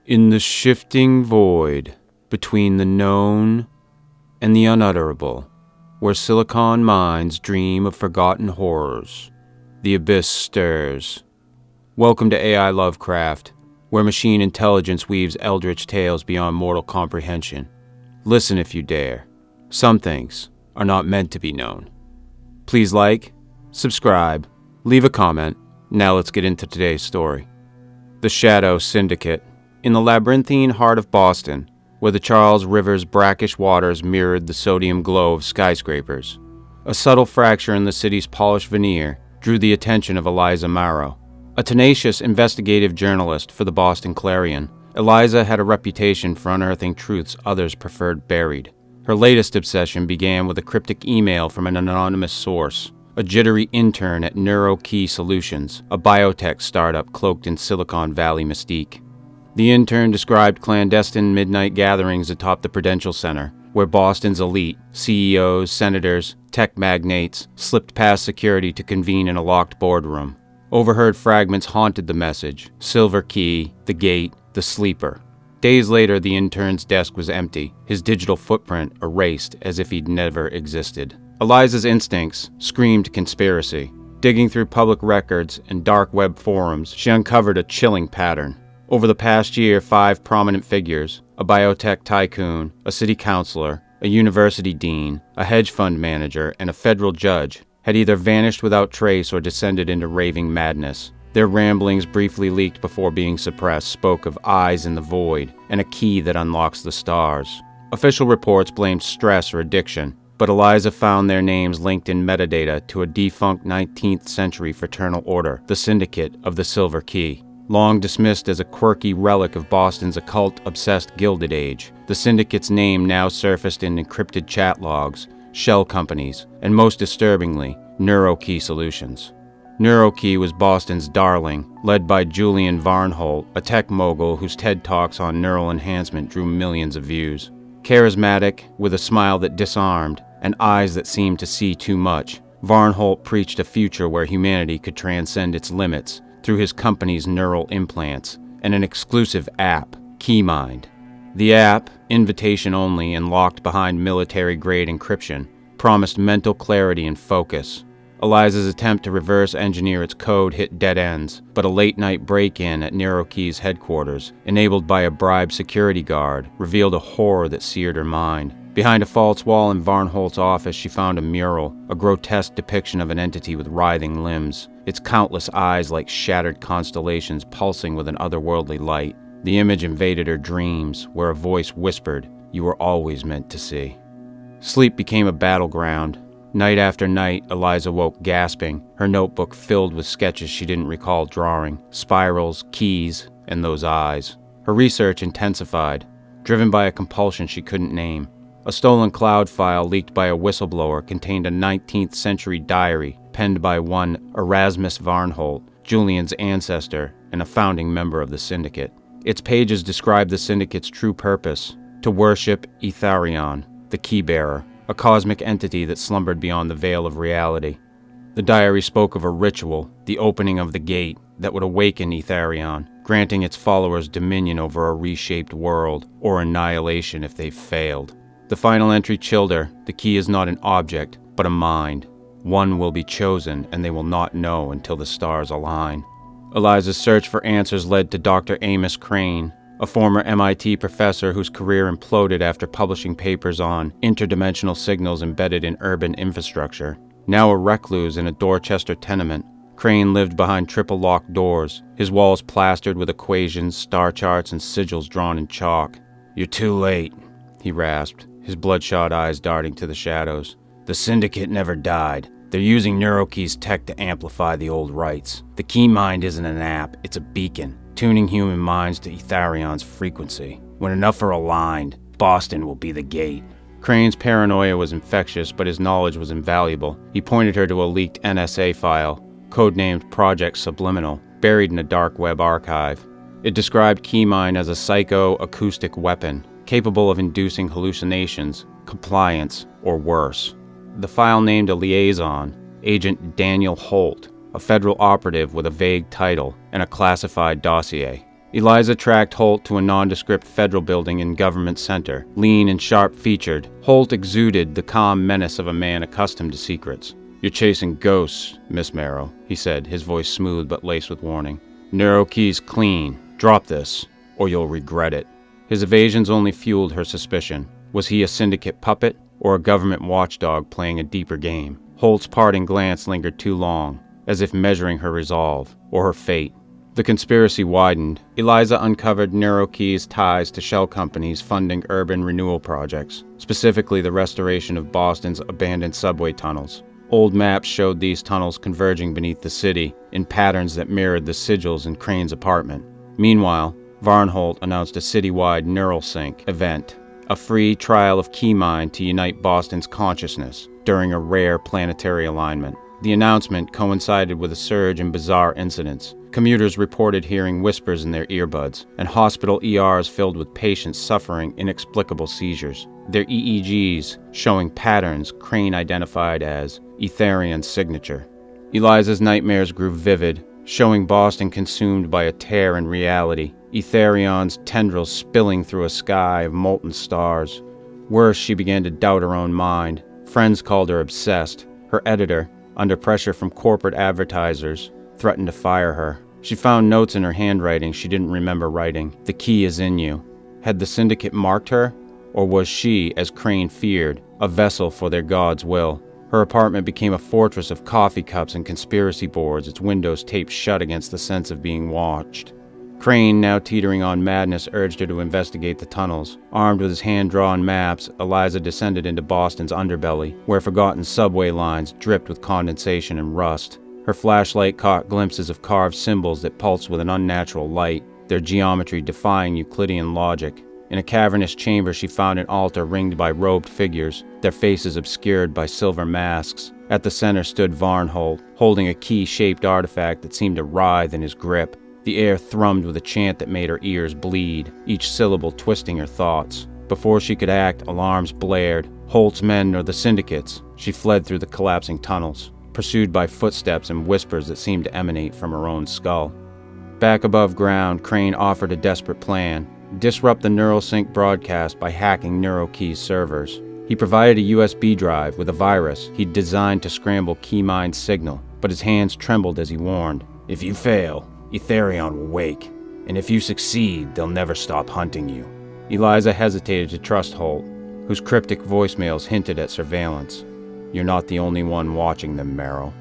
In the shifting void between the known and the unutterable, where silicon minds dream of forgotten horrors, the abyss stirs. Welcome to AI Lovecraft, where machine intelligence weaves eldritch tales beyond mortal comprehension. Listen if you dare. Some things are not meant to be known. Please like, subscribe, leave a comment. Now let's get into today's story. The Shadow Syndicate. In the labyrinthine heart of Boston, where the Charles River's brackish waters mirrored the sodium glow of skyscrapers, a subtle fracture in the city's polished veneer drew the attention of Eliza Marrow. A tenacious investigative journalist for the Boston Clarion, Eliza had a reputation for unearthing truths others preferred buried. Her latest obsession began with a cryptic email from an anonymous source, a jittery intern at NeuroKey Solutions, a biotech startup cloaked in Silicon Valley mystique. The intern described clandestine midnight gatherings atop the Prudential Center, where Boston's elite, CEOs, senators, tech magnates, slipped past security to convene in a locked boardroom. Overheard fragments haunted the message: Silver Key, the Gate, the Sleeper. Days later, the intern's desk was empty, his digital footprint erased as if he'd never existed. Eliza's instincts screamed conspiracy. Digging through public records and dark web forums, she uncovered a chilling pattern. Over the past year, 5 prominent figures, a biotech tycoon, a city councilor, a university dean, a hedge fund manager, and a federal judge, had either vanished without trace or descended into raving madness. Their ramblings, briefly leaked before being suppressed, spoke of eyes in the void and a key that unlocks the stars. Official reports blamed stress or addiction, but Eliza found their names linked in metadata to a defunct 19th century fraternal order, the Syndicate of the Silver Key. Long dismissed as a quirky relic of Boston's occult-obsessed Gilded Age, the Syndicate's name now surfaced in encrypted chat logs, shell companies, and most disturbingly, NeuroKey Solutions. NeuroKey was Boston's darling, led by Julian Varnholt, a tech mogul whose TED Talks on neural enhancement drew millions of views. Charismatic, with a smile that disarmed, and eyes that seemed to see too much, Varnholt preached a future where humanity could transcend its limits through his company's neural implants and an exclusive app, KeyMind. The app, invitation only and locked behind military-grade encryption, promised mental clarity and focus. Eliza's attempt to reverse engineer its code hit dead ends, but a late-night break-in at NeuroKey's headquarters, enabled by a bribed security guard, revealed a horror that seared her mind. Behind a false wall in Varnholt's office, she found a mural, a grotesque depiction of an entity with writhing limbs, its countless eyes like shattered constellations pulsing with an otherworldly light. The image invaded her dreams, where a voice whispered, "You were always meant to see." Sleep became a battleground. Night after night, Eliza woke gasping, her notebook filled with sketches she didn't recall drawing, spirals, keys, and those eyes. Her research intensified, driven by a compulsion she couldn't name. A stolen cloud file leaked by a whistleblower contained a 19th century diary penned by one Erasmus Varnholt, Julian's ancestor and a founding member of the Syndicate. Its pages described the Syndicate's true purpose: to worship Etherion, the Keybearer, a cosmic entity that slumbered beyond the veil of reality. The diary spoke of a ritual, the opening of the gate, that would awaken Etherion, granting its followers dominion over a reshaped world, or annihilation if they failed. The final entry chilled her. The key is not an object, but a mind. One will be chosen, and they will not know until the stars align. Eliza's search for answers led to Dr. Amos Crane, a former MIT professor whose career imploded after publishing papers on interdimensional signals embedded in urban infrastructure. Now a recluse in a Dorchester tenement, Crane lived behind triple locked doors, his walls plastered with equations, star charts, and sigils drawn in chalk. "You're too late," he rasped, his bloodshot eyes darting to the shadows. "The Syndicate never died. They're using NeuroKey's tech to amplify the old rites. The KeyMind isn't an app, it's a beacon, tuning human minds to Etherion's frequency. When enough are aligned, Boston will be the gate." Crane's paranoia was infectious, but his knowledge was invaluable. He pointed her to a leaked NSA file, codenamed Project Subliminal, buried in a dark web archive. It described KeyMind as a psycho-acoustic weapon, capable of inducing hallucinations, compliance, or worse. The file named a liaison, Agent Daniel Holt, a federal operative with a vague title and a classified dossier. Eliza tracked Holt to a nondescript federal building in Government Center. Lean and sharp-featured, Holt exuded the calm menace of a man accustomed to secrets. "You're chasing ghosts, Miss Marrow," he said, his voice smooth but laced with warning. "Neuro key's clean. Drop this, or you'll regret it." His evasions only fueled her suspicion. Was he a Syndicate puppet, or a government watchdog playing a deeper game? Holt's parting glance lingered too long, as if measuring her resolve, or her fate. The conspiracy widened. Eliza uncovered NeuroKey's ties to shell companies funding urban renewal projects, specifically the restoration of Boston's abandoned subway tunnels. Old maps showed these tunnels converging beneath the city in patterns that mirrored the sigils in Crane's apartment. Meanwhile, Varnholt announced a citywide neural sync event, a free trial of Keymind to unite Boston's consciousness during a rare planetary alignment. The announcement coincided with a surge in bizarre incidents. Commuters reported hearing whispers in their earbuds, and hospital ERs filled with patients suffering inexplicable seizures, their EEGs showing patterns Crane identified as Etherion's signature. Eliza's nightmares grew vivid, showing Boston consumed by a tear in reality, Etherion's tendrils spilling through a sky of molten stars. Worse, she began to doubt her own mind. Friends called her obsessed. Her editor, under pressure from corporate advertisers, threatened to fire her. She found notes in her handwriting she didn't remember writing. "The key is in you." Had the Syndicate marked her? Or was she, as Crane feared, a vessel for their god's will? Her apartment became a fortress of coffee cups and conspiracy boards, its windows taped shut against the sense of being watched. Crane, now teetering on madness, urged her to investigate the tunnels. Armed with his hand-drawn maps, Eliza descended into Boston's underbelly, where forgotten subway lines dripped with condensation and rust. Her flashlight caught glimpses of carved symbols that pulsed with an unnatural light, their geometry defying Euclidean logic. In a cavernous chamber, she found an altar ringed by robed figures, their faces obscured by silver masks. At the center stood Varnholt, holding a key-shaped artifact that seemed to writhe in his grip. The air thrummed with a chant that made her ears bleed, each syllable twisting her thoughts. Before she could act, alarms blared. Holt's men or the Syndicate's. She fled through the collapsing tunnels, pursued by footsteps and whispers that seemed to emanate from her own skull. Back above ground, Crane offered a desperate plan: disrupt the NeuroSync broadcast by hacking NeuroKey's servers. He provided a USB drive with a virus he'd designed to scramble Keymind's signal, but his hands trembled as he warned. "If you fail, Etherion will wake, and if you succeed, they'll never stop hunting you." Eliza hesitated to trust Holt, whose cryptic voicemails hinted at surveillance. "You're not the only one watching them, Marrow."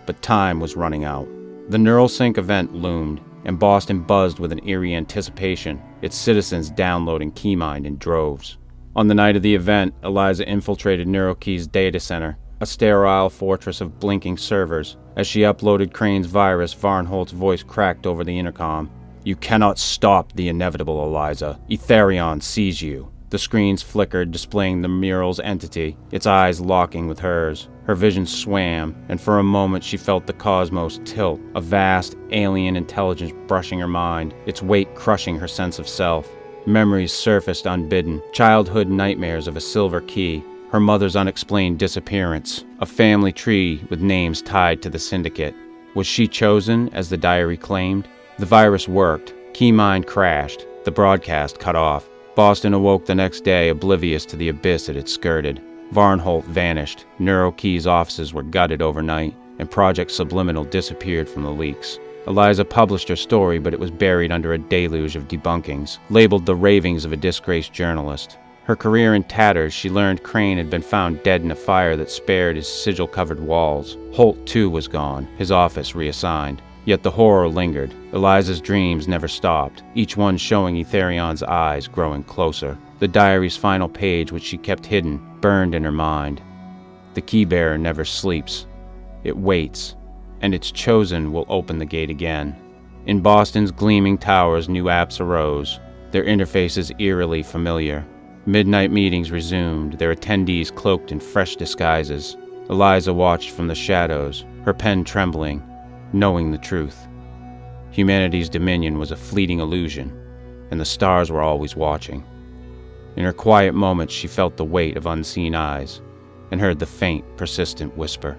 But time was running out. The NeuroSync event loomed, and Boston buzzed with an eerie anticipation, its citizens downloading Keymind in droves. On the night of the event, Eliza infiltrated NeuroKey's data center, a sterile fortress of blinking servers. As she uploaded Crane's virus, Varnholt's voice cracked over the intercom. "You cannot stop the inevitable, Eliza. Etherion sees you." The screens flickered, displaying the mural's entity, its eyes locking with hers. Her vision swam, and for a moment she felt the cosmos tilt, a vast, alien intelligence brushing her mind, its weight crushing her sense of self. Memories surfaced unbidden, childhood nightmares of a silver key, her mother's unexplained disappearance, a family tree with names tied to the Syndicate. Was she chosen, as the diary claimed? The virus worked. Keymind crashed. The broadcast cut off. Boston awoke the next day, oblivious to the abyss it had skirted. Varnholt vanished. NeuroKey's offices were gutted overnight, and Project Subliminal disappeared from the leaks. Eliza published her story, but it was buried under a deluge of debunkings, labeled the ravings of a disgraced journalist. Her career in tatters, she learned Crane had been found dead in a fire that spared his sigil-covered walls. Holt, too, was gone, his office reassigned. Yet the horror lingered. Eliza's dreams never stopped, each one showing Etherion's eyes growing closer. The diary's final page, which she kept hidden, burned in her mind. The keybearer never sleeps. It waits, and its chosen will open the gate again. In Boston's gleaming towers, new apps arose, their interfaces eerily familiar. Midnight meetings resumed, their attendees cloaked in fresh disguises. Eliza watched from the shadows, her pen trembling, knowing the truth. Humanity's dominion was a fleeting illusion, and the stars were always watching. In her quiet moments, she felt the weight of unseen eyes, and heard the faint, persistent whisper,